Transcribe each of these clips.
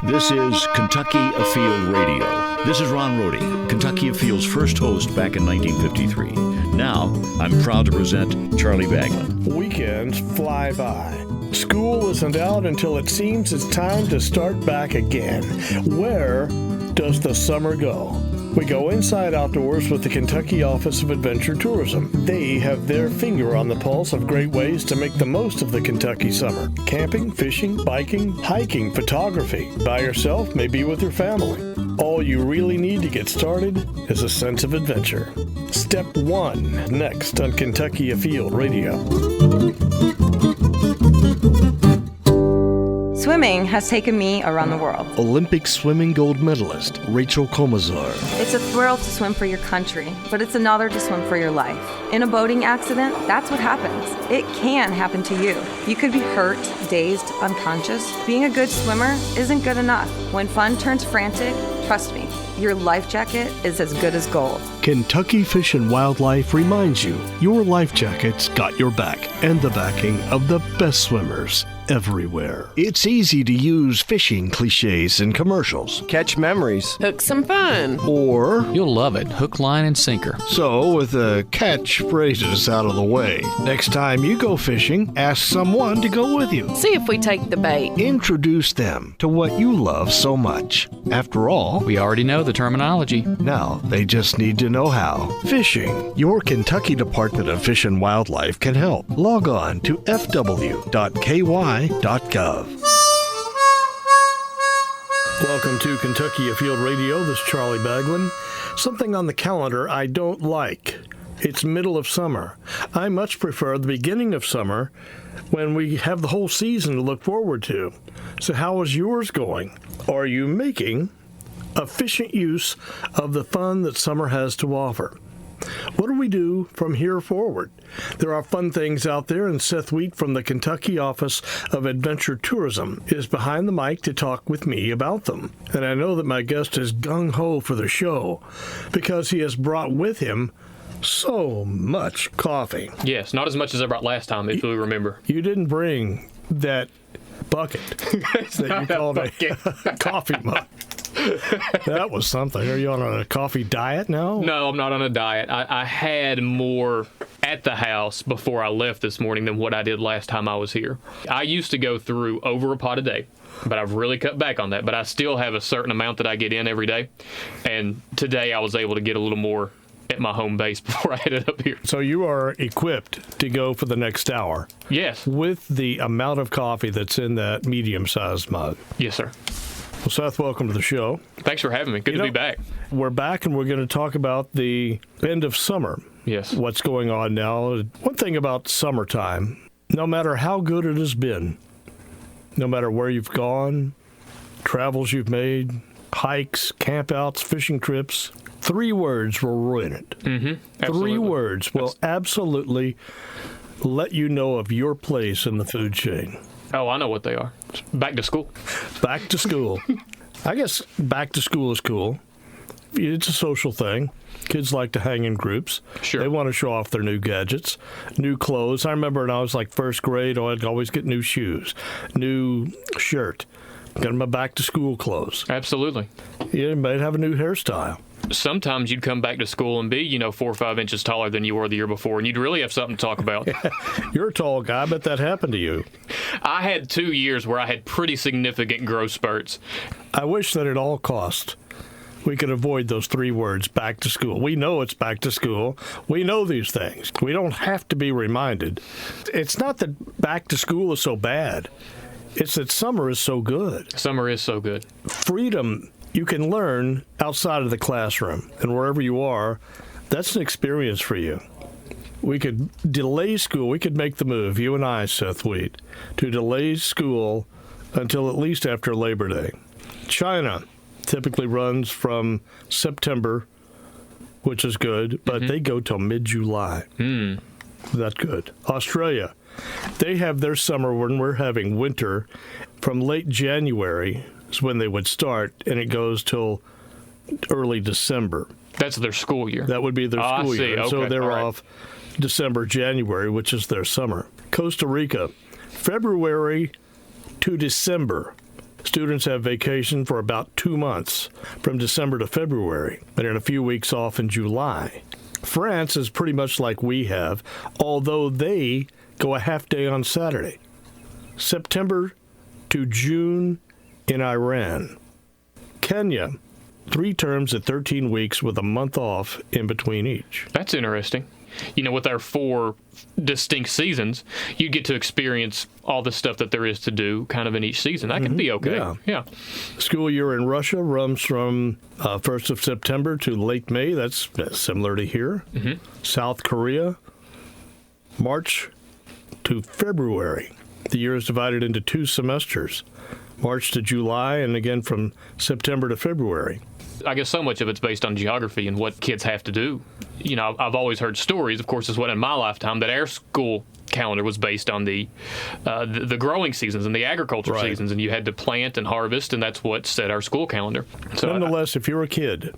This is Kentucky Afield Radio. This is Ron Rohde, Kentucky Afield's first host back in 1953. Now, I'm proud to present Charlie Baglin. Weekends fly by. School isn't out until it seems it's time to start back again. Where does the summer go? We go inside outdoors with the Kentucky Office of Adventure Tourism. They have their finger on the pulse of great ways to make the most of the Kentucky summer. Camping, fishing, biking, hiking, photography. By yourself, maybe with your family. All you really need to get started is a sense of adventure. Step 1, next on Kentucky Afield Radio. Swimming has taken me around the world. Olympic swimming gold medalist Rachel Comazar. It's a thrill to swim for your country, but it's another to swim for your life. In a boating accident, that's what happens. It can happen to you. You could be hurt, dazed, unconscious. Being a good swimmer isn't good enough. When fun turns frantic, trust me, your life jacket is as good as gold. Kentucky Fish and Wildlife reminds you, your life jacket's got your back and the backing of the best swimmers everywhere. It's easy to use fishing cliches in commercials. Catch memories. Hook some fun. Or you'll love it. Hook, line, and sinker. So, with the catchphrases out of the way, next time you go fishing, ask someone to go with you. See if we take the bait. Introduce them to what you love so much. After all, we already know the terminology. Now they just need to know how. Fishing. Your Kentucky Department of Fish and Wildlife can help. Log on to fw.ky.gov. Welcome to Kentucky Afield Radio. This is Charlie Baglin. Something on the calendar I don't like. It's middle of summer. I much prefer the beginning of summer when we have the whole season to look forward to. So how is yours going? Are you making efficient use of the fun that summer has to offer? What do we do from here forward? There are fun things out there, and Seth Wheat from the Kentucky Office of Adventure Tourism is behind the mic to talk with me about them. And I know that my guest is gung-ho for the show because he has brought with him so much coffee. Yes, not as much as I brought last time, if you remember. You didn't bring that bucket that you called a coffee mug. That was something. Are you on a coffee diet now? No, I'm not on a diet. I had more at the house before I left this morning than what I did last time I was here. I used to go through over a pot a day, but I've really cut back on that. But I still have a certain amount that I get in every day. And today I was able to get a little more at my home base before I headed up here. So you are equipped to go for the next hour. Yes. With the amount of coffee that's in that medium-sized mug. Yes, sir. Well, Seth, welcome to the show. Thanks for having me. Good to be back. We're back, and we're going to talk about the end of summer. Yes. What's going on now. One thing about summertime, no matter how good it has been, no matter where you've gone, travels you've made, hikes, campouts, fishing trips, 3 words will ruin it. Mm-hmm. 3 words will absolutely let you know of your place in the food chain. Oh, I know what they are. Back to school. Back to school. I guess back to school is cool. It's a social thing. Kids like to hang in groups. Sure. They want to show off their new gadgets, new clothes. I remember when I was like first grade, I'd always get new shoes, new shirt, get my back to school clothes. Absolutely. You might have a new hairstyle. Sometimes you'd come back to school and be, 4 or 5 inches taller than you were the year before, and you'd really have something to talk about. You're a tall guy. I bet that happened to you. I had 2 years where I had pretty significant growth spurts. I wish that at all costs we could avoid those 3 words, back to school. We know it's back to school. We know these things. We don't have to be reminded. It's not that back to school is so bad. It's that summer is so good. Summer is so good. Freedom. You can learn outside of the classroom, and wherever you are, that's an experience for you. We could delay school. We could make the move, you and I, Seth Wheat, to delay school until at least after Labor Day. China typically runs from September, which is good, but they go till mid-July. That's good. Australia, they have their summer when we're having winter from late January is when they would start, and it goes till early December. That's their school year. That would be their school year. Okay. So they're All off December, January, which is their summer. Costa Rica, February to December Students have vacation for about 2 months, from December to February, and then a few weeks off in July. France is pretty much like we have, although they go a half day on Saturday. September to June in Iran. Kenya, 3 terms at 13 weeks with a month off in between each. That's interesting. With our 4 distinct seasons, you get to experience all the stuff that there is to do kind of in each season. That could be okay. Yeah. School year in Russia runs from 1st of September to late May. That's similar to here. South Korea, March to February. The year is divided into 2 semesters, March to July, and again from September to February. I guess so much of it's based on geography and what kids have to do. I've always heard stories, of course, is what in my lifetime, that our school calendar was based on the growing seasons and the agricultural seasons, and you had to plant and harvest, and that's what set our school calendar. So nonetheless, if you're a kid,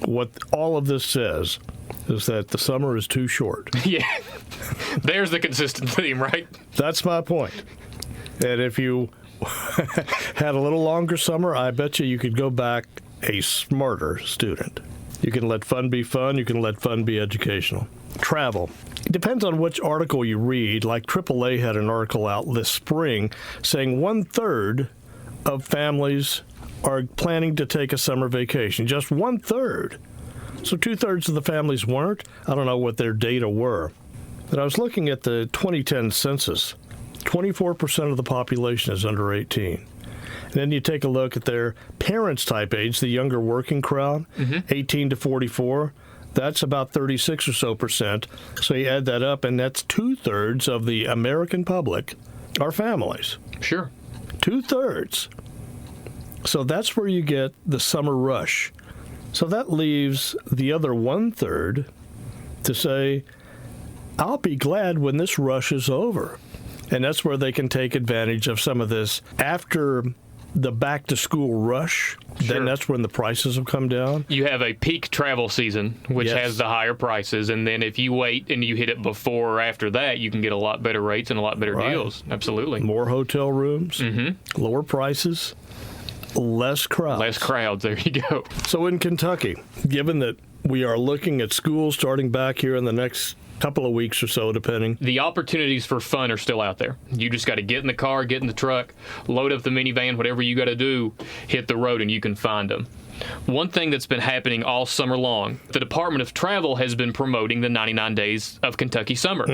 what all of this says is that the summer is too short. Yeah, there's the consistent theme, right? That's my point. And if you had a little longer summer, I bet you could go back a smarter student. You can let fun be fun. You can let fun be educational. Travel. It depends on which article you read. Like AAA had an article out this spring saying 1/3 of families are planning to take a summer vacation. Just 1/3. So 2/3 of the families weren't. I don't know what their data were. But I was looking at the 2010 census. 24% of the population is under 18. And then you take a look at their parents' type age, the younger working crowd, 18 to 44. That's about 36 or so percent. So you add that up, and that's 2/3 of the American public are families. Sure. 2/3. So that's where you get the summer rush. So that leaves the other 1/3 to say, I'll be glad when this rush is over. And that's where they can take advantage of some of this after the back-to-school rush. Sure. Then that's when the prices have come down. You have a peak travel season, which has the higher prices, and then if you wait and you hit it before or after that, you can get a lot better rates and a lot better deals. Absolutely. More hotel rooms, lower prices, less crowds. Less crowds, there you go. So in Kentucky, given that we are looking at school starting back here in the next couple of weeks or so, depending. The opportunities for fun are still out there. You just got to get in the car, get in the truck, load up the minivan, whatever you got to do, hit the road, and you can find them. One thing that's been happening all summer long, the Department of Travel has been promoting the 99 Days of Kentucky Summer.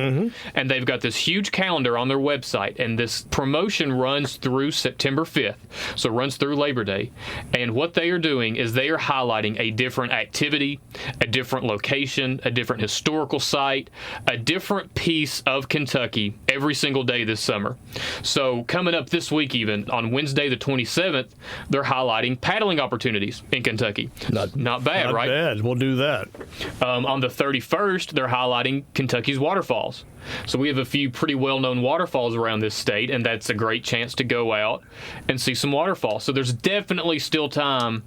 And they've got this huge calendar on their website, and this promotion runs through September 5th, so it runs through Labor Day. And what they are doing is they are highlighting a different activity, a different location, a different historical site, a different piece of Kentucky every single day this summer. So coming up this week, even on Wednesday the 27th, they're highlighting paddling opportunities in Kentucky. Not bad, Not right? Not bad. We'll do that. On the 31st, they're highlighting Kentucky's waterfalls. So we have a few pretty well-known waterfalls around this state, and that's a great chance to go out and see some waterfalls. So there's definitely still time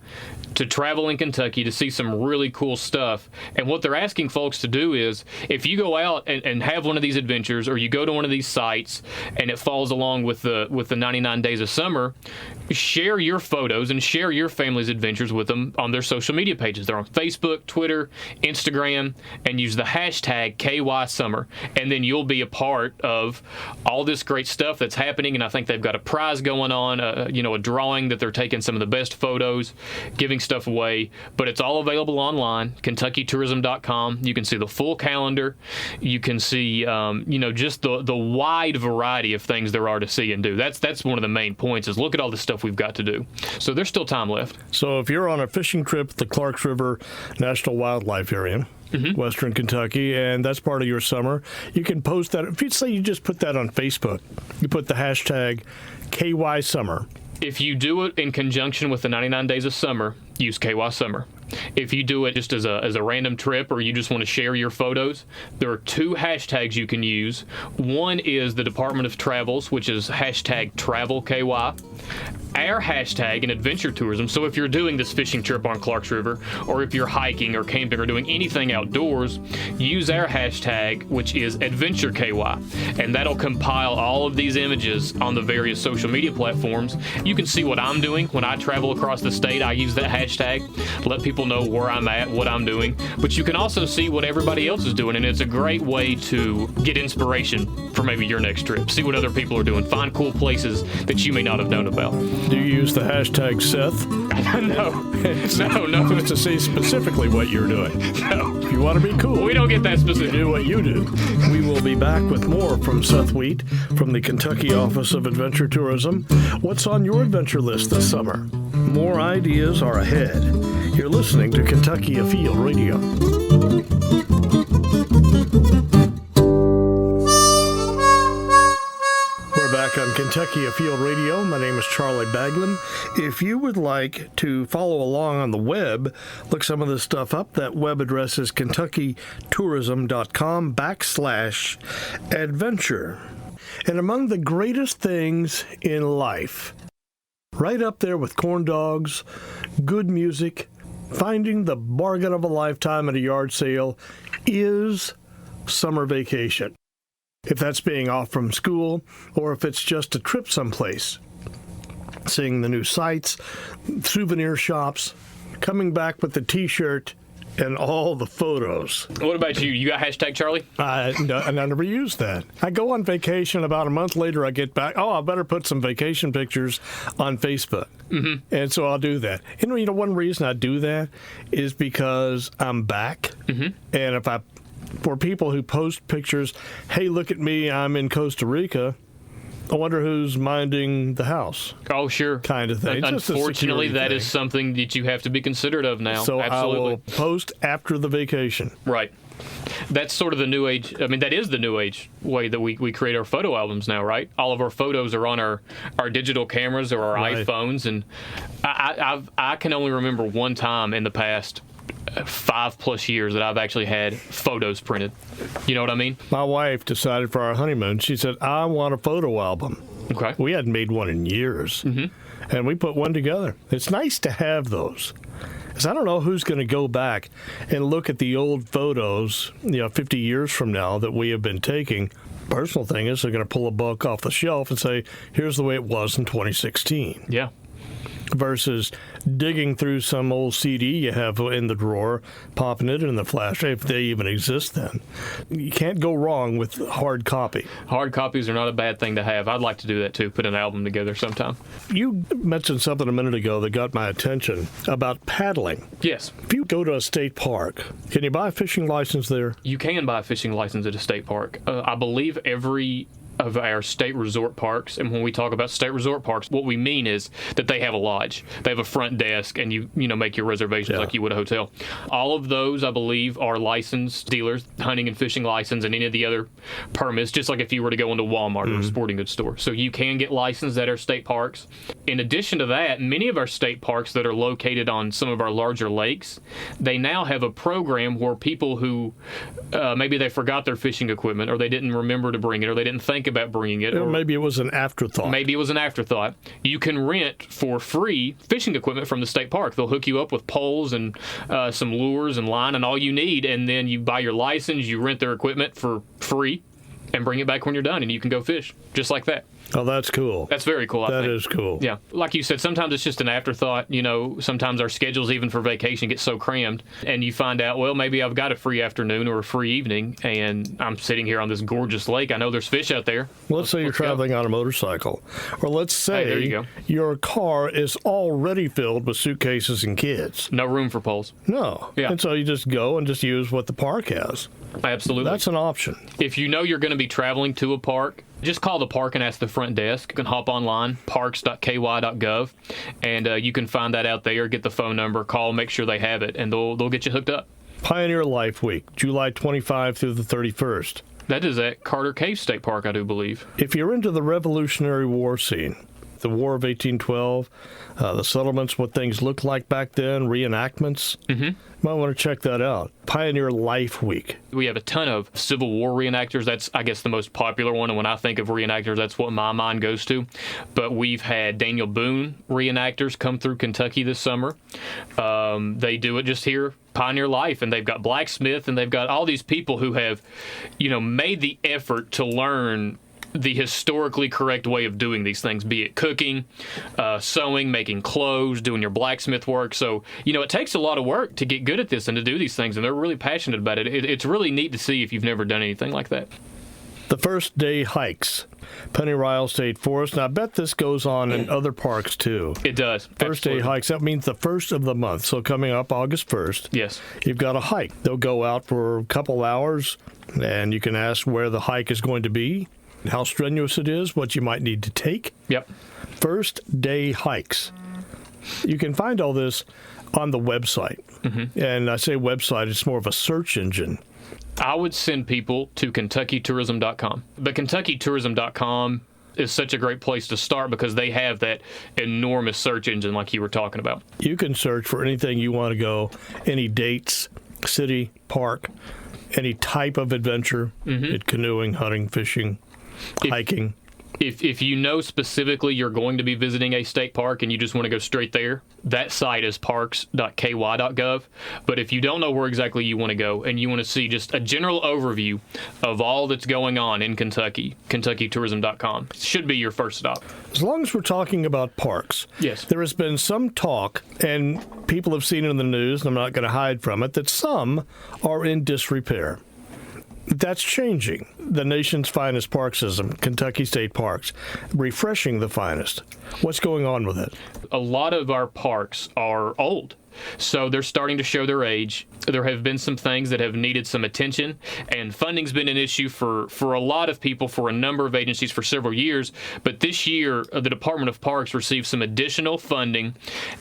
to travel in Kentucky to see some really cool stuff. And what they're asking folks to do is, if you go out and have one of these adventures, or you go to one of these sites and it falls along with the 99 Days of Summer, share your photos and share your family's adventures with them on their social media pages. They're on Facebook, Twitter, Instagram, and use the hashtag KYSummer. And then you'll be a part of all this great stuff that's happening. And I think they've got a prize going on, a drawing that they're taking some of the best photos, giving stuff away. But it's all available online, KentuckyTourism.com. You can see the full calendar. You can see, just the wide variety of things there are to see and do. That's one of the main points, is look at all the stuff we've got to do. So there's still time left. So if you're on a fishing trip at the Clarks River National Wildlife Area, Western Kentucky, and that's part of your summer, you can post that. If you say you just put that on Facebook, you put the hashtag KYSummer. If you do it in conjunction with the 99 Days of Summer, use KYSummer. If you do it just as a random trip, or you just want to share your photos, there are 2 hashtags you can use. One is the Department of Travels, which is hashtag TravelKY. our hashtag in adventure tourism. So if you're doing this fishing trip on Clarks River, or if you're hiking or camping or doing anything outdoors, use our hashtag, which is AdventureKY, and that'll compile all of these images on the various social media platforms. You can see what I'm doing when I travel across the state. I use that hashtag, let people know where I'm at, what I'm doing, but you can also see what everybody else is doing, and it's a great way to get inspiration for maybe your next trip. See what other people are doing. Find cool places that you may not have known about. Do you use the hashtag Seth? No. Just to see specifically what you're doing. No. If you want to be cool, We don't get that specific. do what you do. We will be back with more from Seth Wheat from the Kentucky Office of Adventure Tourism. What's on your adventure list this summer? More ideas are ahead. You're listening to Kentucky Afield Radio. We're back on Kentucky Afield Radio. My name is Charlie Baglin. If you would like to follow along on the web, look some of this stuff up. That web address is kentuckytourism.com/adventure. And among the greatest things in life, right up there with corn dogs, good music, finding the bargain of a lifetime at a yard sale, is summer vacation. If that's being off from school, or if it's just a trip someplace, seeing the new sights, souvenir shops, coming back with the T-shirt and all the photos. What about you? You got hashtag Charlie? I never use that. I go on vacation. About a month later, I get back. Oh, I better put some vacation pictures on Facebook. Mm-hmm. And so I'll do that. You know, one reason I do that is because I'm back. Mm-hmm. And for people who post pictures, hey, look at me, I'm in Costa Rica, I wonder who's minding the house. Oh, sure. Kind of thing. Unfortunately, that is something that you have to be considerate of now. So absolutely. I will post after the vacation. Right. That's sort of the new age. I mean, that is the new age way that we create our photo albums now, right? All of our photos are on our digital cameras or our iPhones. And I can only remember one time in the past 5+ years that I've actually had photos printed. You know what I mean? My wife decided for our honeymoon, she said, I want a photo album. Okay. We hadn't made one in years. Mm-hmm. And we put one together. It's nice to have those. Because I don't know who's going to go back and look at the old photos, 50 years from now that we have been taking. Personal thing is they're going to pull a book off the shelf and say, here's the way it was in 2016. Yeah. Versus digging through some old CD you have in the drawer, popping it in the flash, if they even exist then. You can't go wrong with hard copy. Hard copies are not a bad thing to have. I'd like to do that too, put an album together sometime. You mentioned something a minute ago that got my attention about paddling. Yes. If you go to a state park, can you buy a fishing license there? You can buy a fishing license at a state park. I believe every of our state resort parks, and when we talk about state resort parks, what we mean is that they have a lodge, they have a front desk, and you make your reservations like you would a hotel. All of those, I believe, are licensed dealers, hunting and fishing license, and any of the other permits, just like if you were to go into Walmart or a sporting goods store. So you can get licensed at our state parks. In addition to that, many of our state parks that are located on some of our larger lakes, they now have a program where people who maybe they forgot their fishing equipment, or they didn't remember to bring it, or they didn't think about bringing it. Or maybe it was an afterthought. Maybe it was an afterthought. You can rent for free fishing equipment from the state park. They'll hook you up with poles and some lures and line and all you need, and then you buy your license, you rent their equipment for free, and bring it back when you're done, and you can go fish just like that. Oh, that's cool. That's very cool, I think. That is cool. Yeah. Like you said, sometimes it's just an afterthought. Sometimes our schedules, even for vacation, get so crammed, and you find out, well, maybe I've got a free afternoon or a free evening, and I'm sitting here on this gorgeous lake. I know there's fish out there. Let's say you're traveling on a motorcycle. Or let's say there you go. Your car is already filled with suitcases and kids. No room for poles. No. Yeah. And so you just go and just use what the park has. Absolutely. That's an option. If you know you're going to be traveling to a park, just call the park and ask the front desk. You can hop online, parks.ky.gov, and you can find that out there. Get the phone number, call, make sure they have it, and they'll get you hooked up. Pioneer Life Week, July 25 through the 31st. That is at Carter Cave State Park, I do believe. If you're into the Revolutionary War scene, the War of 1812, the settlements, what things looked like back then, reenactments. You might want to check that out. Pioneer Life Week. We have a ton of Civil War reenactors. That's, I guess, the most popular one. And when I think of reenactors, that's what my mind goes to. But we've had Daniel Boone reenactors come through Kentucky this summer. They do it just here, Pioneer Life, and they've got blacksmith, and they've got all these people who have, made the effort to learn the historically correct way of doing these things, be it cooking, sewing, making clothes, doing your blacksmith work. So, it takes a lot of work to get good at this and to do these things, and they're really passionate about it. It's really neat to see if you've never done anything like that. The first day hikes, Pennyrile State Forest. And I bet this goes on in other parks too. It does. First day hikes, that means the first of the month. So coming up August 1st, yes, you've got a hike. They'll go out for a couple hours, and you can ask where the hike is going to be, how strenuous it is, what you might need to take. Yep. First day hikes. You can find all this on the website. And I say website, it's more of a search engine. I would send people to KentuckyTourism.com. But KentuckyTourism.com is such a great place to start because they have that enormous search engine like you were talking about. You can search for anything you want to go, any dates, city, park, any type of adventure, canoeing, hunting, fishing, hiking. If you know specifically you're going to be visiting a state park and you just want to go straight there, that site is parks.ky.gov. But if you don't know where exactly you want to go and you want to see just a general overview of all that's going on in Kentucky, KentuckyTourism.com should be your first stop. As long as we're talking about parks, yes, there has been some talk, and people have seen it in the news, and I'm not going to hide from it, that some are in disrepair. That's changing. The nation's finest park system, Kentucky State Parks, refreshing the finest. What's going on with it? A lot of our parks are old, so they're starting to show their age. There have been some things that have needed some attention, and funding's been an issue for a lot of people, for a number of agencies for several years. But this year, the Department of Parks received some additional funding,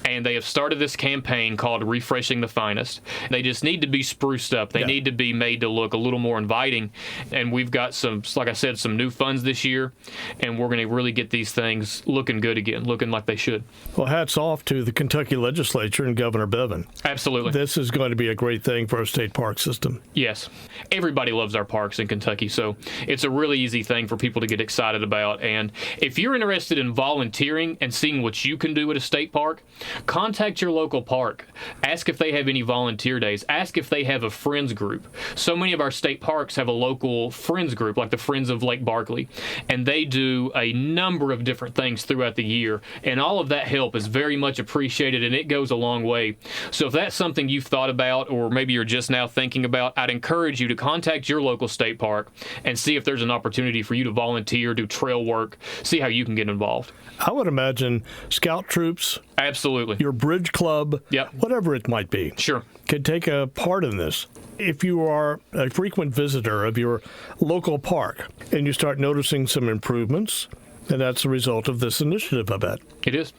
and they have started this campaign called Refreshing the Finest. They just need to be spruced up. They need to be made to look a little more inviting. And we've got some, like I said, some new funds this year, and we're going to really get these things looking good again, looking like they should. Well, hats off to the Kentucky legislature and Governor Bevin. Absolutely. This is going to be a great thing for our state park system. Yes. Everybody loves our parks in Kentucky, so it's a really easy thing for people to get excited about. And if you're interested in volunteering and seeing what you can do at a state park, contact your local park. Ask if they have any volunteer days. Ask if they have a friends group. So many of our state parks have a local friends group, like the Friends of Lake Barkley, and they do a number of different things throughout the year, and all of that help is very much appreciated, and it goes a long way. So if that's something you've thought about, or maybe you're just now thinking about, I'd encourage you to contact your local state park and see if there's an opportunity for you to volunteer, do trail work, see how you can get involved. I would imagine scout troops, absolutely, your bridge club, whatever it might be, sure, could take a part in this. If you are a frequent visitor of your local park and you start noticing some improvements, and that's a result of this initiative, I bet. It is.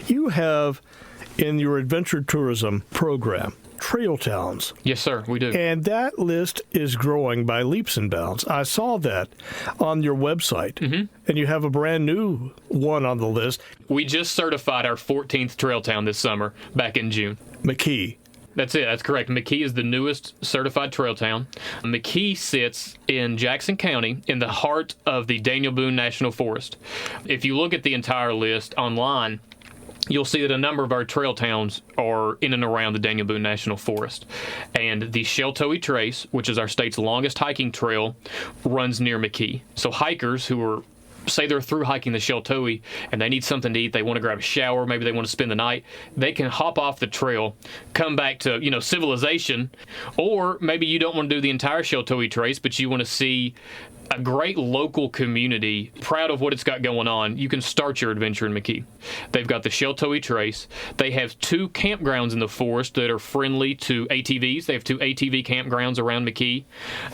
You have in your adventure tourism program trail towns. Yes, sir, we do. And that list is growing by leaps and bounds. I saw that on your website, and you have a brand new one on the list. We just certified our 14th trail town this summer, back in June. McKee. That's it. That's correct. McKee is the newest certified trail town. McKee sits in Jackson County in the heart of the Daniel Boone National Forest. If you look at the entire list online, you'll see that a number of our trail towns are in and around the Daniel Boone National Forest. And the Sheltowee Trace, which is our state's longest hiking trail, runs near McKee. So hikers who are, say they're through hiking the Sheltowee and they need something to eat, they want to grab a shower, maybe they want to spend the night, they can hop off the trail, come back to, civilization, or maybe you don't want to do the entire Sheltowee Trace, but you want to see a great local community proud of what it's got going on. You can start your adventure in McKee. They've got the Sheltowee Trace. They have 2 campgrounds in the forest that are friendly to ATVs. They have 2 ATV campgrounds around McKee.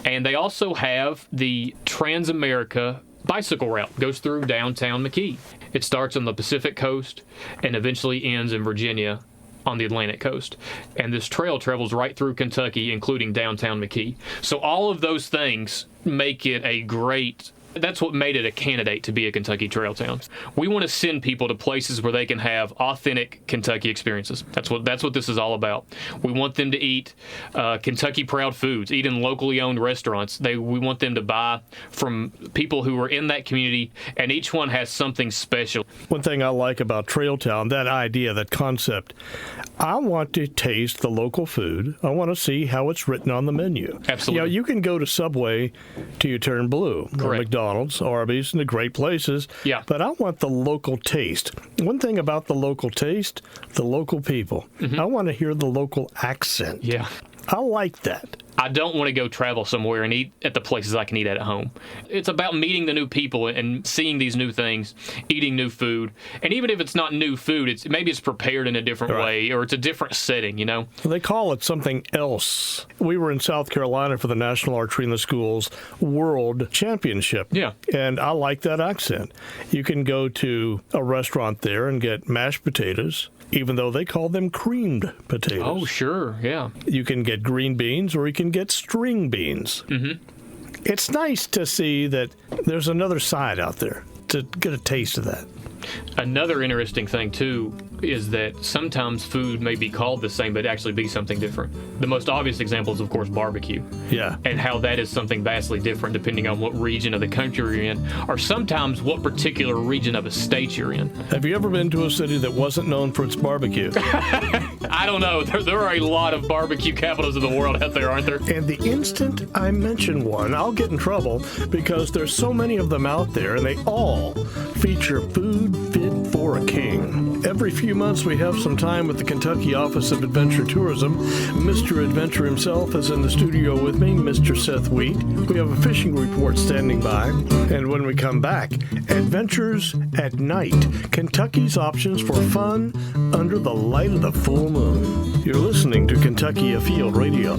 And they also have the Trans-America bicycle route, goes through downtown McKee. It starts on the Pacific coast and eventually ends in Virginia on the Atlantic coast. And this trail travels right through Kentucky, including downtown McKee. So all of those things make it a great That's what made it a candidate to be a Kentucky trail town. We want to send people to places where they can have authentic Kentucky experiences. That's what this is all about. We want them to eat Kentucky proud foods, eat in locally owned restaurants. We want them to buy from people who are in that community, and each one has something special. One thing I like about Trail Town, that idea, that concept, I want to taste the local food. I want to see how it's written on the menu. Absolutely. You know, you can go to Subway till you turn blue, or Correct. McDonald's, Arby's, and the great places. Yeah. But I want the local taste. One thing about the local taste, the local people. I want to hear the local accent. Yeah. I like that. I don't want to go travel somewhere and eat at the places I can eat at home. It's about meeting the new people and seeing these new things, eating new food. And even if it's not new food, maybe it's prepared in a different way, or it's a different setting, you know? They call it something else. We were in South Carolina for the National Archery in the Schools World Championship. Yeah. And I like that accent. You can go to a restaurant there and get mashed potatoes, even though they call them creamed potatoes. Oh, sure, yeah. You can get green beans, or you can get string beans. It's nice to see that there's another side out there, to get a taste of that. Another interesting thing, too, is that sometimes food may be called the same, but actually be something different. The most obvious example is, of course, barbecue. Yeah. And how that is something vastly different depending on what region of the country you're in, or sometimes what particular region of a state you're in. Have you ever been to a city that wasn't known for its barbecue? I don't know. There are a lot of barbecue capitals of the world out there, aren't there? And the instant I mention one, I'll get in trouble, because there's so many of them out there, and they all feature food fit for a king. Every few months we have some time with the Kentucky Office of Adventure Tourism. Mr. Adventure himself is in the studio with me, Mr. Seth Wheat. We have a fishing report standing by. And when we come back, Adventures at Night, Kentucky's options for fun under the light of the full moon. You're listening to Kentucky Afield Radio.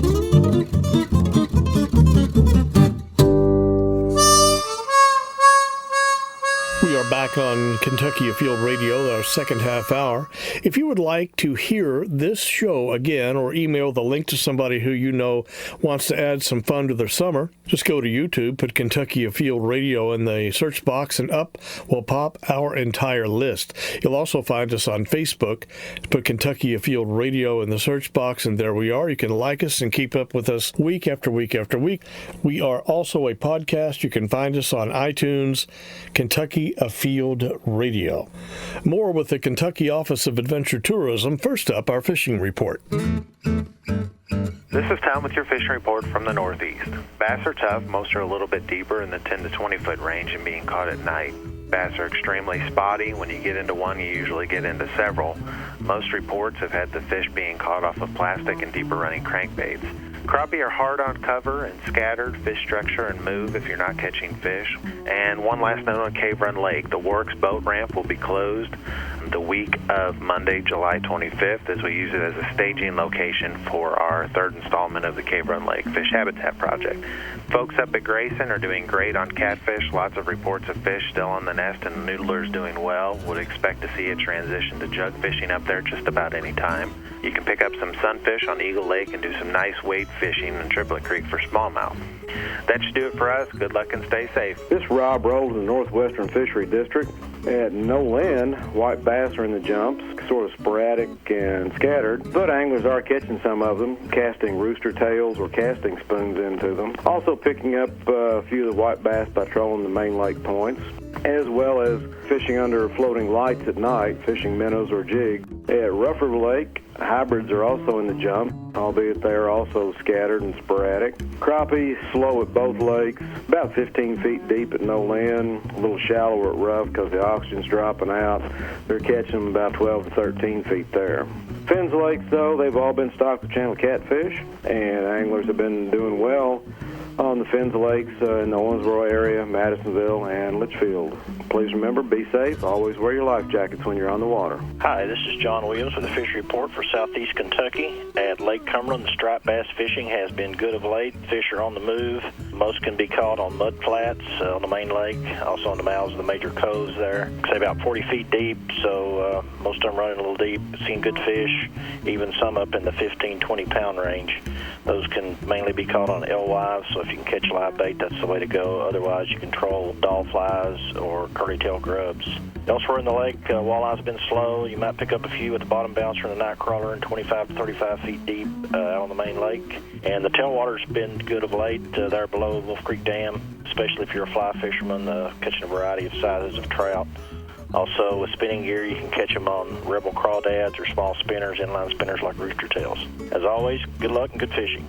We are back on Kentucky Afield Radio, our second half hour. If you would like to hear this show again, or email the link to somebody who you know wants to add some fun to their summer, just go to YouTube, put Kentucky Afield Radio in the search box, and up will pop our entire list. You'll also find us on Facebook. Put Kentucky Afield Radio in the search box, and there we are. You can like us and keep up with us week after week after week. We are also a podcast. You can find us on iTunes, Kentucky Afield Radio. More with the Kentucky Office of Adventure Tourism. First up, our fishing report. This is Tom with your fishing report from the Northeast. Bass are tough. Most are a little bit deeper in the 10 to 20 foot range and being caught at night. Bass are extremely spotty. When you get into one, you usually get into several. Most reports have had the fish being caught off of plastic and deeper running crankbaits. Crappie are hard on cover and scattered, fish structure and move if you're not catching fish. And one last note on Cave Run Lake, the Works boat ramp will be closed the week of Monday, July 25th, as we use it as a staging location for our third installment of the Cave Run Lake Fish Habitat Project. Folks up at Grayson are doing great on catfish. Lots of reports of fish still on the nest, and noodlers doing well. Would expect to see a transition to jug fishing up there just about any time. You can pick up some sunfish on Eagle Lake and do some nice wade fishing in Triplet Creek for smallmouth. That should do it for us. Good luck and stay safe. This is Rob Rolls in the Northwestern Fishery District. At No Land, white bass are in the jumps, sort of sporadic and scattered, but anglers are catching some of them, casting rooster tails or casting spoons into them. Also picking up a few of the white bass by trolling the main lake points, as well as fishing under floating lights at night, fishing minnows or jigs. At Rough River Lake, hybrids are also in the jump, albeit they are also scattered and sporadic. Crappie slow at both lakes, about 15 feet deep at No Land, a little shallower at Rough because the oxygen's dropping out. They're catching them about 12 to 13 feet there. Finns Lakes, though, they've all been stocked with channel catfish, and anglers have been doing well on the Finns Lakes in the Owensboro area, Madisonville, and Litchfield. Please remember, be safe. Always wear your life jackets when you're on the water. Hi, this is John Williams with the Fish Report for Southeast Kentucky. At Lake Cumberland, the striped bass fishing has been good of late. Fish are on the move. Most can be caught on mud flats on the main lake, also on the mouths of the major coves there. Say about 40 feet deep, so most of them running a little deep. seen good fish, even some up in the 15, 20-pound range. Those can mainly be caught on alewives, so if you can catch live bait, that's the way to go. Otherwise, you can troll doll flies or curly-tail grubs. Elsewhere in the lake, walleye's been slow. You might pick up a few at the bottom bouncer and the night crawler in 25 to 35 feet deep out on the main lake. And the tailwater's been good of late there below Wolf Creek Dam, especially if you're a fly fisherman, catching a variety of sizes of trout. Also, with spinning gear, you can catch them on rebel crawdads or small spinners, inline spinners like rooster tails. As always, good luck and good fishing.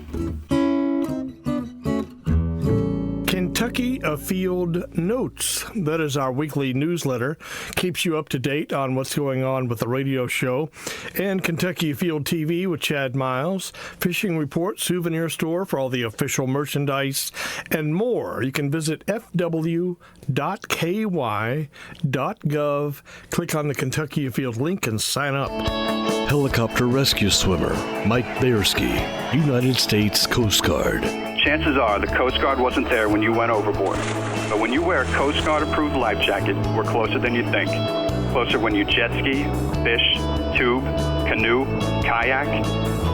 Kentucky Afield Notes. That is our weekly newsletter. Keeps you up to date on what's going on with the radio show. And Kentucky Afield TV with Chad Miles. Fishing report, souvenir store for all the official merchandise, and more. You can visit fw.ky.gov. Click on the Kentucky Afield link and sign up. Helicopter rescue swimmer Mike Bayersky, United States Coast Guard. Chances are the Coast Guard wasn't there when you went overboard. But when you wear a Coast Guard-approved life jacket, we're closer than you think. Closer when you jet ski, fish, tube, canoe, kayak.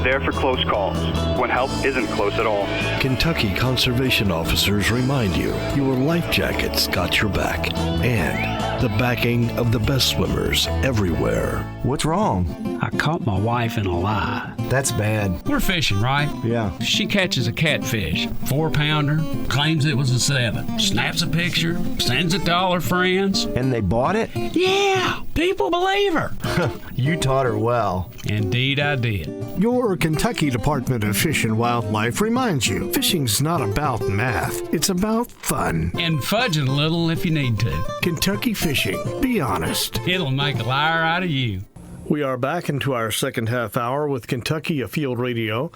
There for close calls, when help isn't close at all. Kentucky conservation officers remind you your life jacket's got your back. And the backing of the best swimmers everywhere. What's wrong? I caught my wife in a lie. That's bad. We're fishing, right? Yeah. She catches a catfish, 4-pounder, claims it was a 7, snaps a picture, sends it to all her friends. And they bought it? Yeah, people believe her. You taught her well. Indeed I did. Your Kentucky Department of Fish and Wildlife reminds you, fishing's not about math, it's about fun. And fudging a little if you need to. Kentucky Fishing, be honest. It'll make a liar out of you. We are back into our second half hour with Kentucky Afield Radio.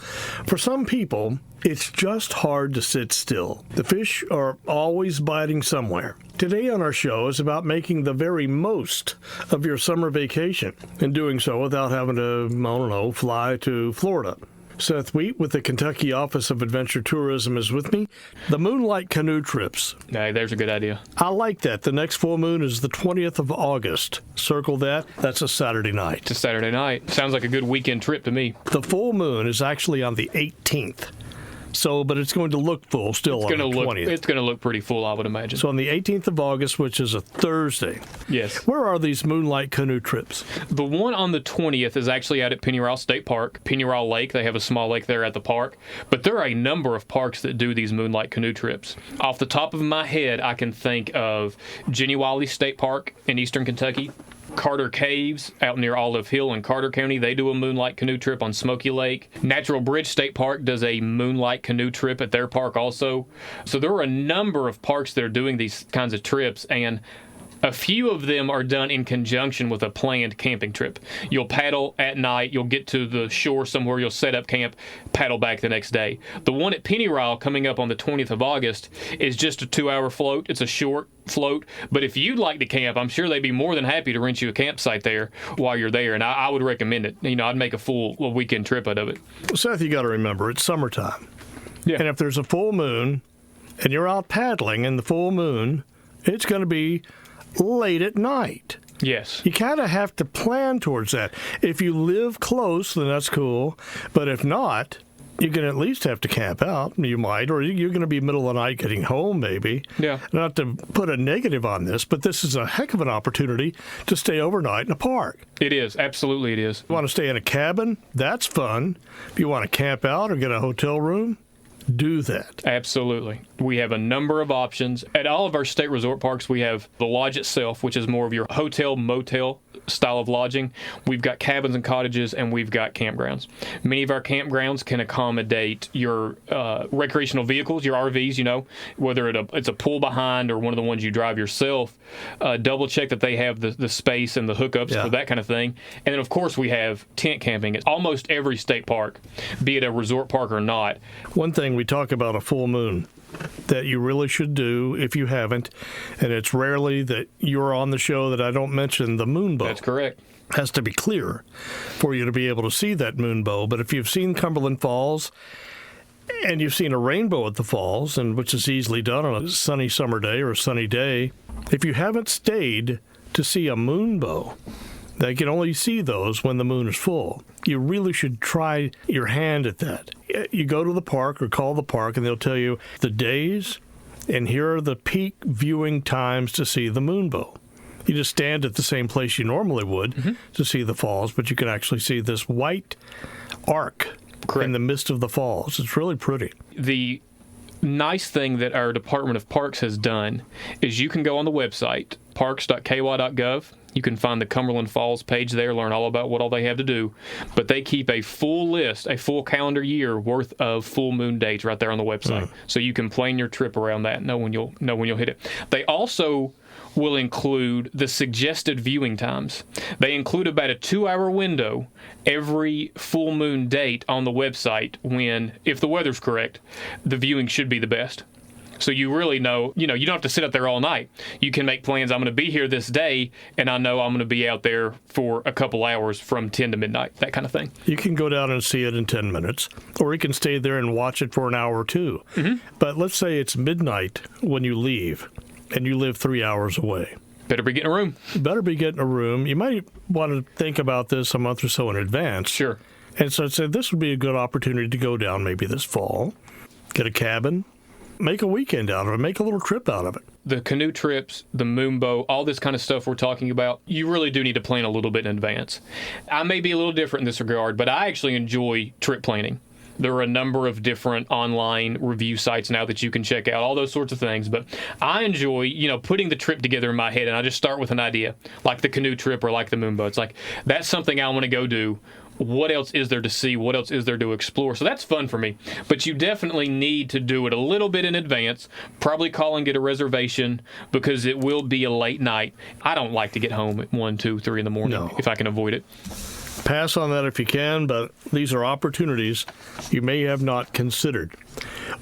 For some people, it's just hard to sit still. The fish are always biting somewhere. Today on our show is about making the very most of your summer vacation and doing so without having to, fly to Florida. Seth Wheat with the Kentucky Office of Adventure Tourism is with me. The moonlight canoe trips. Hey, there's a good idea. I like that. The next full moon is the 20th of August. Circle that. That's a Saturday night. It's a Saturday night. Sounds like a good weekend trip to me. The full moon is actually on the 18th. But it's going to look full still on the 20th. It's going to look pretty full, I would imagine. So on the 18th of August, which is a Thursday. Yes. Where are these moonlight canoe trips? The one on the 20th is actually out at Pennyral State Park, Pennyral Lake. They have a small lake there at the park. But there are a number of parks that do these moonlight canoe trips. Off the top of my head, I can think of Jenny Wiley State Park in eastern Kentucky. Carter Caves out near Olive Hill in Carter County. They do a moonlight canoe trip on Smoky Lake. Natural Bridge State Park does a moonlight canoe trip at their park also. So there are a number of parks that are doing these kinds of trips, and a few of them are done in conjunction with a planned camping trip. You'll paddle at night, you'll get to the shore somewhere, you'll set up camp, paddle back the next day. The one at Pennyral coming up on the 20th of August is just a 2-hour float. It's a short float, but if you'd like to camp, I'm sure they'd be more than happy to rent you a campsite there while you're there, and I would recommend it. I'd make a full weekend trip out of it. Seth, you got to remember, it's summertime. Yeah. And if there's a full moon and you're out paddling in the full moon, it's going to be late at night. Yes. You kind of have to plan towards that. If you live close, then that's cool. But if not, you're going to at least have to camp out. You might, or you're going to be middle of the night getting home, maybe. Yeah. Not to put a negative on this, but this is a heck of an opportunity to stay overnight in a park. It is. Absolutely it is. You want to stay in a cabin? That's fun. If you want to camp out or get a hotel room, do that. Absolutely. We have a number of options. At all of our state resort parks, we have the lodge itself, which is more of your hotel, motel style of lodging. We've got cabins and cottages, and we've got campgrounds. Many of our campgrounds can accommodate your recreational vehicles, your RVs, whether it's a pull behind or one of the ones you drive yourself. Double check that they have the space and the hookups for that kind of thing. And then, of course, we have tent camping at almost every state park, be it a resort park or not. One thing we talk about a full moon that you really should do if you haven't, and it's rarely that you're on the show that I don't mention the moon bow. That's correct. Has to be clear for you to be able to see that moon bow. But if you've seen Cumberland Falls and you've seen a rainbow at the falls, and which is easily done on a sunny summer day or a sunny day, if you haven't stayed to see a moon bow, They can only see those when the moon is full. You really should try your hand at that. You go to the park or call the park, and they'll tell you the days, and here are the peak viewing times to see the moonbow. You just stand at the same place you normally would to see the falls, but you can actually see this white arc in the midst of the falls. It's really pretty. The nice thing that our Department of Parks has done is you can go on the website, parks.ky.gov. You can find the Cumberland Falls page there, learn all about what all they have to do. But they keep a full list, a full calendar year worth of full moon dates right there on the website. So you can plan your trip around that and know when you'll hit it. They also will include the suggested viewing times. They include about a 2-hour window every full moon date on the website when, if the weather's correct, the viewing should be the best. So you really know, you don't have to sit up there all night. You can make plans. I'm going to be here this day, and I know I'm going to be out there for a couple hours from 10 to midnight, that kind of thing. You can go down and see it in 10 minutes, or you can stay there and watch it for an hour or two. But let's say it's midnight when you leave, and you live 3 hours away. Better be getting a room. Better be getting a room. You might want to think about this a month or so in advance. Sure. And so I'd say this would be a good opportunity to go down maybe this fall, get a cabin, make a weekend out of it, make a little trip out of it. The canoe trips, the moonbow, all this kind of stuff we're talking about, you really do need to plan a little bit in advance. I may be a little different in this regard, but I actually enjoy trip planning. There are a number of different online review sites now that you can check out, all those sorts of things. But I enjoy, putting the trip together in my head, and I just start with an idea, like the canoe trip or like the moonbow. It's like, that's something I want to go do. What else is there to see? What else is there to explore? So that's fun for me. But you definitely need to do it a little bit in advance. Probably call and get a reservation because it will be a late night. I don't like to get home at 1, 2, 3 in the morning if I can avoid it. Pass on that if you can, but these are opportunities you may have not considered.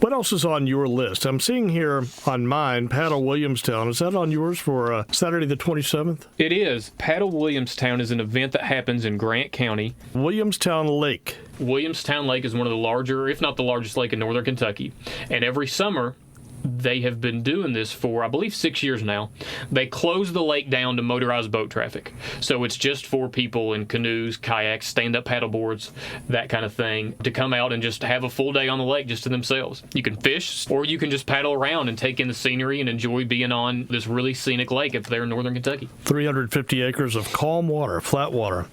What else is on your list? I'm seeing here on mine, Paddle Williamstown. Is that on yours for Saturday the 27th? It is. Paddle Williamstown is an event that happens in Grant County. Williamstown Lake. Williamstown Lake is one of the larger, if not the largest lake in northern Kentucky. And every summer, they have been doing this for, I believe, 6 years now. They close the lake down to motorized boat traffic. So it's just for people in canoes, kayaks, stand-up paddleboards, that kind of thing, to come out and just have a full day on the lake just to themselves. You can fish, or you can just paddle around and take in the scenery and enjoy being on this really scenic lake up there in northern Kentucky. 350 acres of calm water, flat water.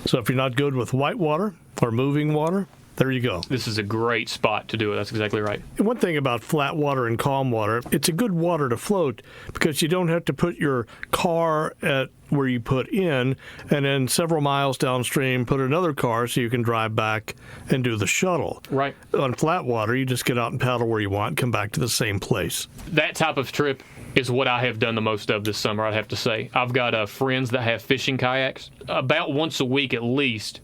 So if you're not good with white water or moving water, there you go. This is a great spot to do it. That's exactly right. And one thing about flat water and calm water, it's a good water to float because you don't have to put your car at where you put in and then several miles downstream put another car so you can drive back and do the shuttle. Right. On flat water, you just get out and paddle where you want and come back to the same place. That type of trip is what I have done the most of this summer, I'd have to say. I've got friends that have fishing kayaks. About once a week at least,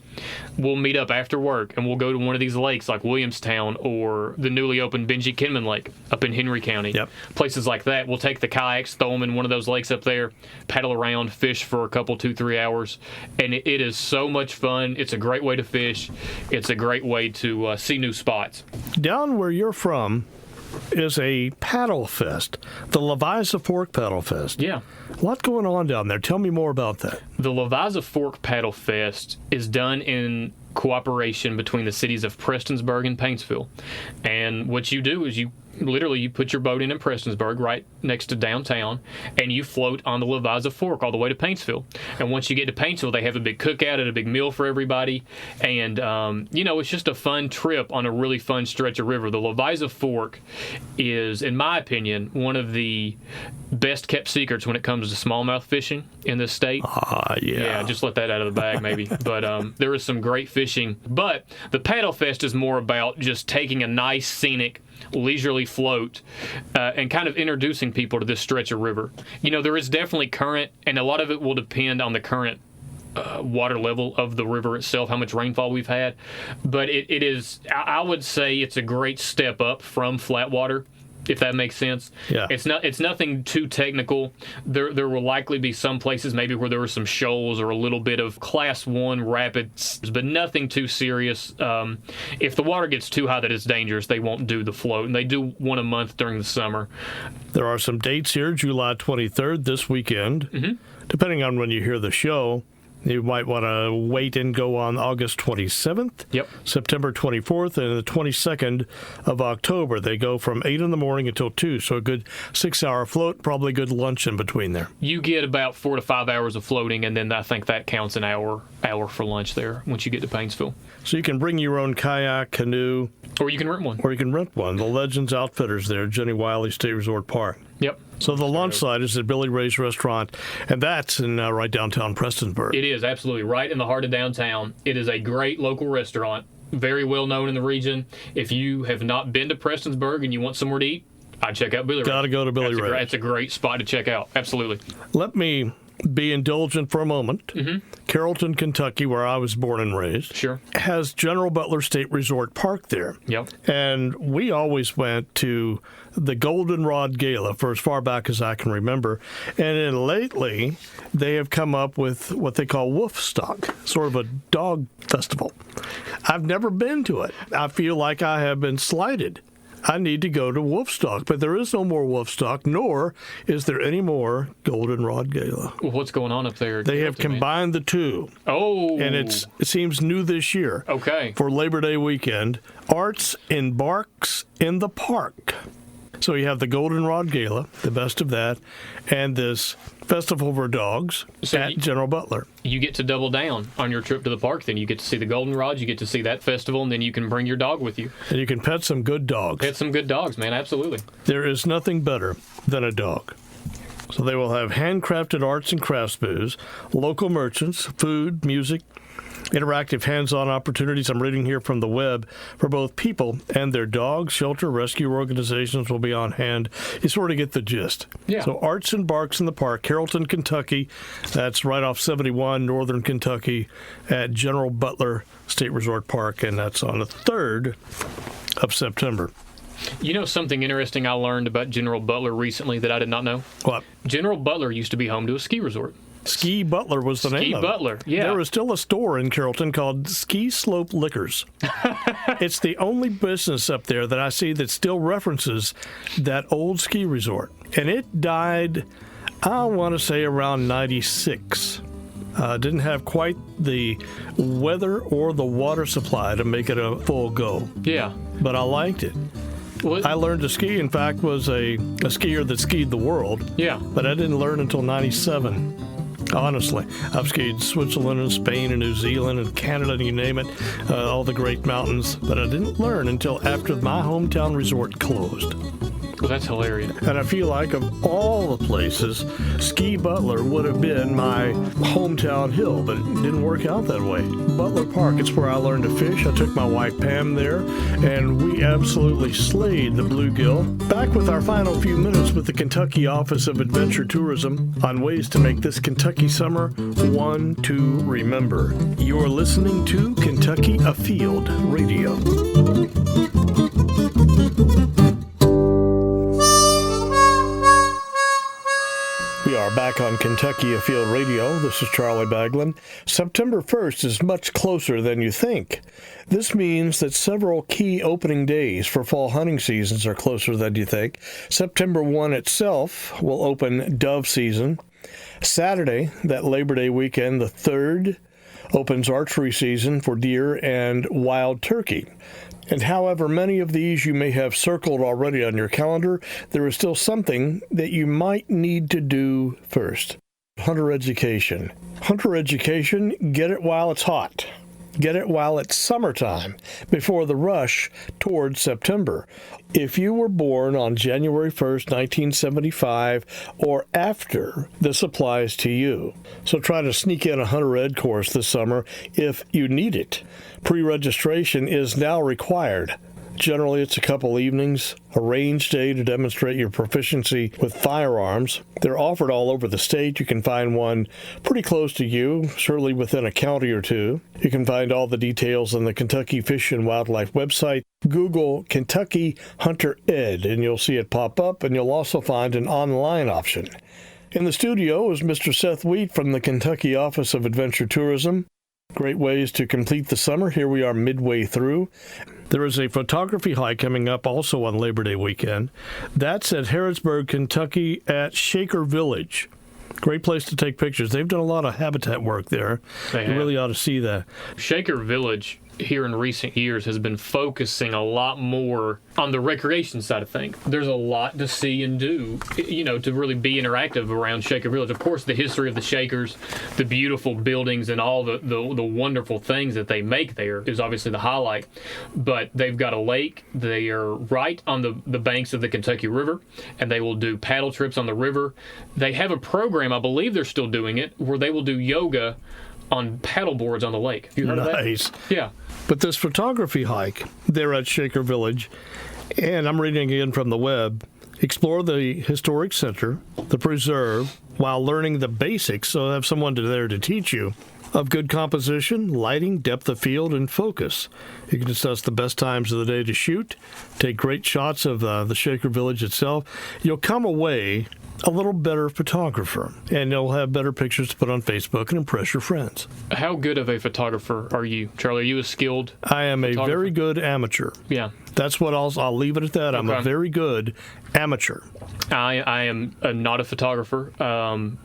we'll meet up after work and we'll go to one of these lakes like Williamstown or the newly opened Benji-Kinman Lake up in Henry County. Yep. Places like that. We'll take the kayaks, throw them in one of those lakes up there, paddle around, fish for a couple, 2-3 hours. And it is so much fun. It's a great way to fish. It's a great way to see new spots. Down where you're from is a paddle fest, the Leviza Fork Paddle Fest. Yeah. A lot going on down there. Tell me more about that. The Leviza Fork Paddle Fest is done in cooperation between the cities of Prestonsburg and Paintsville. And what you do is you put your boat in Prestonsburg right next to downtown, and you float on the Leviza Fork all the way to Paintsville. And once you get to Paintsville, they have a big cookout and a big meal for everybody. And, it's just a fun trip on a really fun stretch of river. The Leviza Fork is, in my opinion, one of the best kept secrets when it comes to smallmouth fishing in this state. Yeah, just let that out of the bag maybe. But there is some great fishing. But the Paddle Fest is more about just taking a nice scenic leisurely float and kind of introducing people to this stretch of river. There is definitely current, and a lot of it will depend on the current water level of the river itself, how much rainfall we've had. But it is, I would say it's a great step up from flat water, if that makes sense. Yeah. It's nothing too technical. There will likely be some places maybe where there were some shoals or a little bit of class 1 rapids, but nothing too serious. If the water gets too high that it's dangerous, they won't do the float, and they do one a month during the summer. There are some dates here, July 23rd, this weekend. Mm-hmm. Depending on when you hear the show, You might want to wait and go on August 27th, Yep. September 24th, and the 22nd of October. They go from 8 in the morning until 2, so a good 6-hour float, probably good lunch in between there. You get about 4 to 5 hours of floating, and then I think that counts an hour for lunch there once you get to Painesville. So you can bring your own kayak, canoe. Or you can rent one. The Legends Outfitters there, Jenny Wiley State Resort Park. Yep. So the lunch site is at Billy Ray's Restaurant, and that's in right downtown Prestonsburg. It is, absolutely, right in the heart of downtown. It is a great local restaurant, very well known in the region. If you have not been to Prestonsburg and you want somewhere to eat, I'd check out Billy Ray's. Got to go to Billy Ray's. It's a great spot to check out, absolutely. Let me be indulgent for a moment. Mm-hmm. Carrollton, Kentucky, where I was born and raised, Sure. has General Butler State Resort Park there. Yep. And we always went to the Goldenrod Gala for as far back as I can remember. And then lately, they have come up with what they call Wolfstock, sort of a dog festival. I've never been to it. I feel like I have been slighted. I need to go to Wolfstock, but there is no more Wolfstock, nor is there any more Goldenrod Gala. Well, what's going on up there? They have combined the two. Oh. And it seems new this year. Okay. For Labor Day weekend, Arts Embarks in the Park. So you have the Goldenrod Gala, the best of that, and this Festival for Dogs at General Butler. You get to double down on your trip to the park. Then you get to see the Goldenrods, you get to see that festival, and then you can bring your dog with you. And you can pet some good dogs. Pet some good dogs, man, absolutely. There is nothing better than a dog. So they will have handcrafted arts and crafts booths, local merchants, food, music, interactive hands-on opportunities. I'm reading here from the web for both people and their dogs. Shelter rescue organizations will be on hand. You sort of get the gist. Yeah. So Arts and Barks in the Park, Carrollton, Kentucky. That's right off 71, northern Kentucky, at General Butler State Resort Park, and that's on the 3rd of September. You know something interesting I learned about General Butler recently that I did not know? What? General Butler used to be home to a ski resort. Ski Butler was the name of it. Ski Butler, yeah. There is still a store in Carrollton called Ski Slope Liquors. It's the only business up there that I see that still references that old ski resort. And it died, I want to say, around 96. Didn't have quite the weather or the water supply to make it a full go. Yeah. But I liked it. Well, I learned to ski, in fact, was a skier that skied the world. Yeah. But I didn't learn until 97. Honestly, I've skied Switzerland and Spain and New Zealand and Canada, you name it, all the great mountains. But I didn't learn until after my hometown resort closed. Well, that's hilarious. And I feel like of all the places, Ski Butler would have been my hometown hill, but it didn't work out that way. Butler Park, it's where I learned to fish. I took my wife Pam there, and we absolutely slayed the bluegill. Back with our final few minutes with the Kentucky Office of Adventure Tourism on ways to make this Kentucky summer one to remember. You're listening to Kentucky Afield Radio. We are back on Kentucky Afield Radio. This is Charlie Baglin. September 1st is much closer than you think. This means that several key opening days for fall hunting seasons are closer than you think. September 1 itself will open dove season. Saturday, that Labor Day weekend, the 3rd, opens archery season for deer and wild turkey. And however many of these you may have circled already on your calendar, there is still something that you might need to do first. Hunter education. Hunter education, get it while it's hot. Get it while it's summertime, before the rush towards September. If you were born on January 1st, 1975, or after, this applies to you. So try to sneak in a Hunter Ed course this summer if you need it. Pre-registration is now required. Generally, it's a couple evenings, a range day to demonstrate your proficiency with firearms. They're offered all over the state. You can find one pretty close to you, certainly within a county or two. You can find all the details on the Kentucky Fish and Wildlife website. Google Kentucky Hunter Ed, and you'll see it pop up, and you'll also find an online option. In the studio is Mr. Seth Wheat from the Kentucky Office of Adventure Tourism. Great ways to complete the summer. Here we are midway through. There is a photography hike coming up also on Labor Day weekend. That's at Harrodsburg, Kentucky at Shaker Village. Great place to take pictures. They've done a lot of habitat work there. They You have. really ought to see that. Shaker Village here in recent years has been focusing a lot more on the recreation side of things. There's a lot to see and do, to really be interactive around Shaker Village. Of course, the history of the Shakers, the beautiful buildings, and all the wonderful things that they make there is obviously the highlight. But they've got a lake. They are right on the banks of the Kentucky River, and they will do paddle trips on the river. They have a program, I believe they're still doing it, where they will do yoga on paddle boards on the lake. Have you heard of that? Nice. Yeah. But this photography hike, they're at Shaker Village, and I'm reading again from the web, explore the historic center, the preserve, while learning the basics, so have someone there to teach you, of good composition, lighting, depth of field, and focus. You can discuss the best times of the day to shoot, take great shots of the Shaker Village itself. You'll come away a little better photographer, and you'll have better pictures to put on Facebook and impress your friends. How good of a photographer are you, Charlie? Are you a skilled I am a photographer? very good amateur. Yeah. That's what I'll leave it at that. I'm a Okay. very good amateur. I am not a photographer.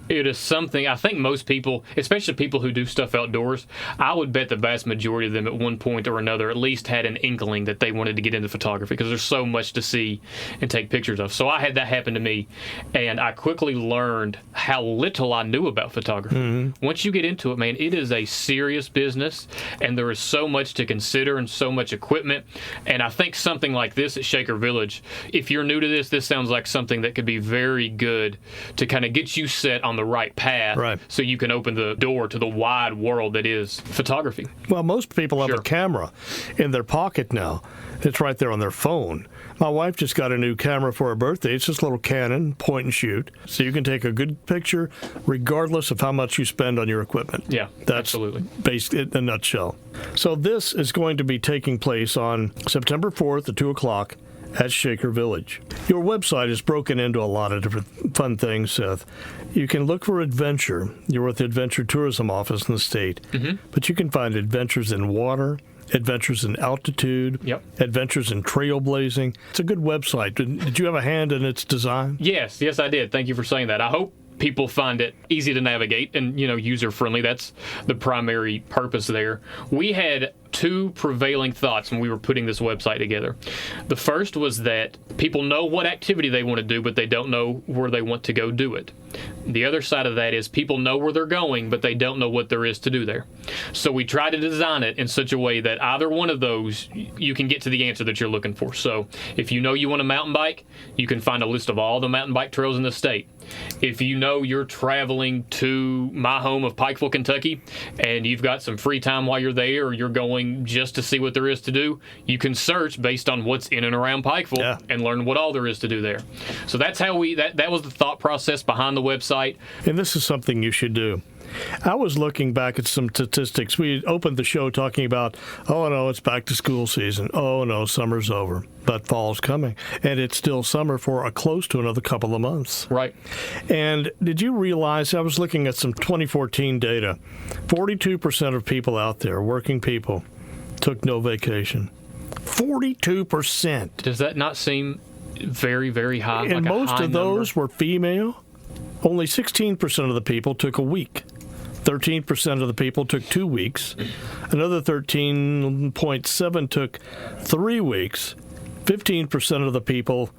It is something I think most people, especially people who do stuff outdoors, I would bet the vast majority of them at one point or another at least had an inkling that they wanted to get into photography because there's so much to see and take pictures of. So I had that happen to me, and I quickly learned how little I knew about photography. Mm-hmm. Once you get into it, man, it is a serious business, and there is so much to consider and so much equipment. And I think something like this at Shaker Village, if you're new to this sounds like something that could be very good to kind of get you set on the right path, Right. so you can open the door to the wide world that is photography. Well, most people have a camera in their pocket now. It's right there on their phone. My wife just got a new camera for her birthday. It's just a little Canon point and shoot. So you can take a good picture regardless of how much you spend on your equipment. Yeah, That's absolutely. basically in a nutshell. So this is going to be taking place on September 4th at 2 o'clock at Shaker Village. Your website is broken into a lot of different fun things, Seth. You can look for adventure. You're with the Adventure Tourism Office in the state. Mm-hmm. But you can find adventures in water, adventures in altitude, adventures in trailblazing. It's a good website. Did you have a hand in its design? Yes, I did. Thank you for saying that. I hope people find it easy to navigate and, user friendly. That's the primary purpose there. We had two prevailing thoughts when we were putting this website together. The first was that people know what activity they want to do, but they don't know where they want to go do it. The other side of that is people know where they're going, but they don't know what there is to do there. So we try to design it in such a way that either one of those, you can get to the answer that you're looking for. So if you know you want a mountain bike, you can find a list of all the mountain bike trails in the state. If you know you're traveling to my home of Pikeville, Kentucky, and you've got some free time while you're there, or you're going just to see what there is to do, you can search based on what's in and around Pikeville and learn what all there is to do there. So that's how that was the thought process behind the website. And this is something you should do. I was looking back at some statistics. We opened the show talking about, oh no, it's back to school season. Oh no, summer's over, but fall's coming. And it's still summer for close to another couple of months. Right. And did you realize, I was looking at some 2014 data, 42% of people out there, working people, took no vacation. 42%. Does that not seem very, very high? And like a most high of those were female. Only 16% of the people took a week. 13% of the people took 2 weeks. Another 13.7 took 3 weeks. 15% of the people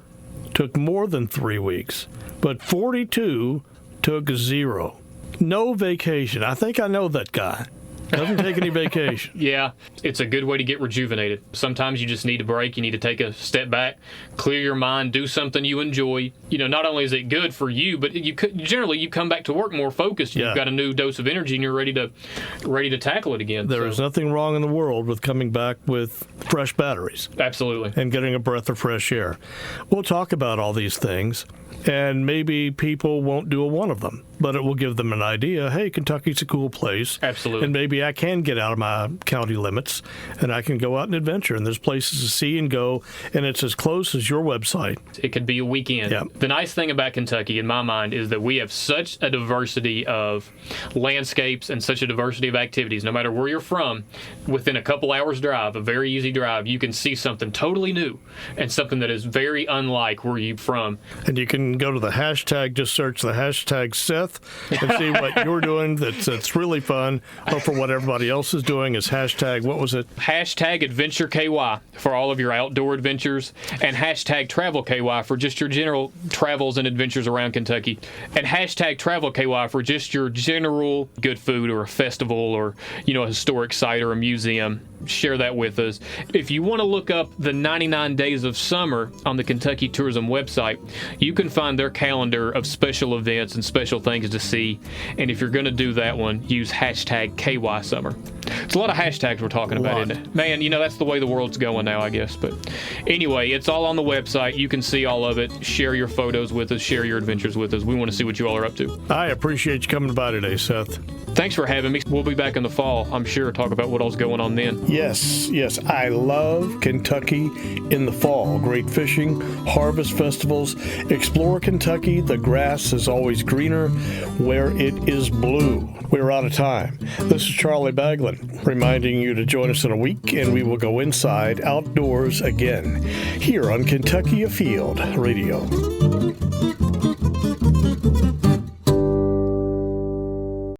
took more than 3 weeks. But 42 took 0. No vacation. I think I know that guy. Doesn't take any vacation. Yeah, it's a good way to get rejuvenated. Sometimes you just need a break. You need to take a step back, clear your mind, do something you enjoy. Not only is it good for you, but you come back to work more focused. You've got a new dose of energy, and you're ready to tackle it again. There is nothing wrong in the world with coming back with fresh batteries. Absolutely. And getting a breath of fresh air. We'll talk about all these things, and maybe people won't do one of them, but it will give them an idea. Hey, Kentucky's a cool place. Absolutely. And maybe maybe I can get out of my county limits and I can go out and adventure. And there's places to see and go, and it's as close as your website. It could be a weekend. Yep. The nice thing about Kentucky, in my mind, is that we have such a diversity of landscapes and such a diversity of activities. No matter where you're from, within a couple hours drive, a very easy drive, you can see something totally new and something that is very unlike where you're from. And you can go to the hashtag, just search the hashtag Seth and see what you're doing that's really fun, or for what everybody else is doing is hashtag, what was it? Hashtag Adventure KY for all of your outdoor adventures, and hashtag Travel KY for just your general travels and adventures around Kentucky, and hashtag Travel KY for just your general good food or a festival or, a historic site or a museum. Share that with us. If you want to look up the 99 days of summer on the Kentucky Tourism website, you can find their calendar of special events and special things to see. And if you're going to do that one, use hashtag KY Summer. It's a lot of hashtags we're talking about, isn't it? Man, that's the way the world's going now, I guess. But anyway, it's all on the website. You can see all of it. Share your photos with us. Share your adventures with us. We want to see what you all are up to. I appreciate you coming by today, Seth. Thanks for having me. We'll be back in the fall, I'm sure, talk about what all's going on then. Yes. I love Kentucky in the fall. Great fishing, harvest festivals. Explore Kentucky. The grass is always greener where it is blue. We're out of time. This is Charlie Baglin, reminding you to join us in a week, and we will go inside outdoors again here on Kentucky Afield Radio.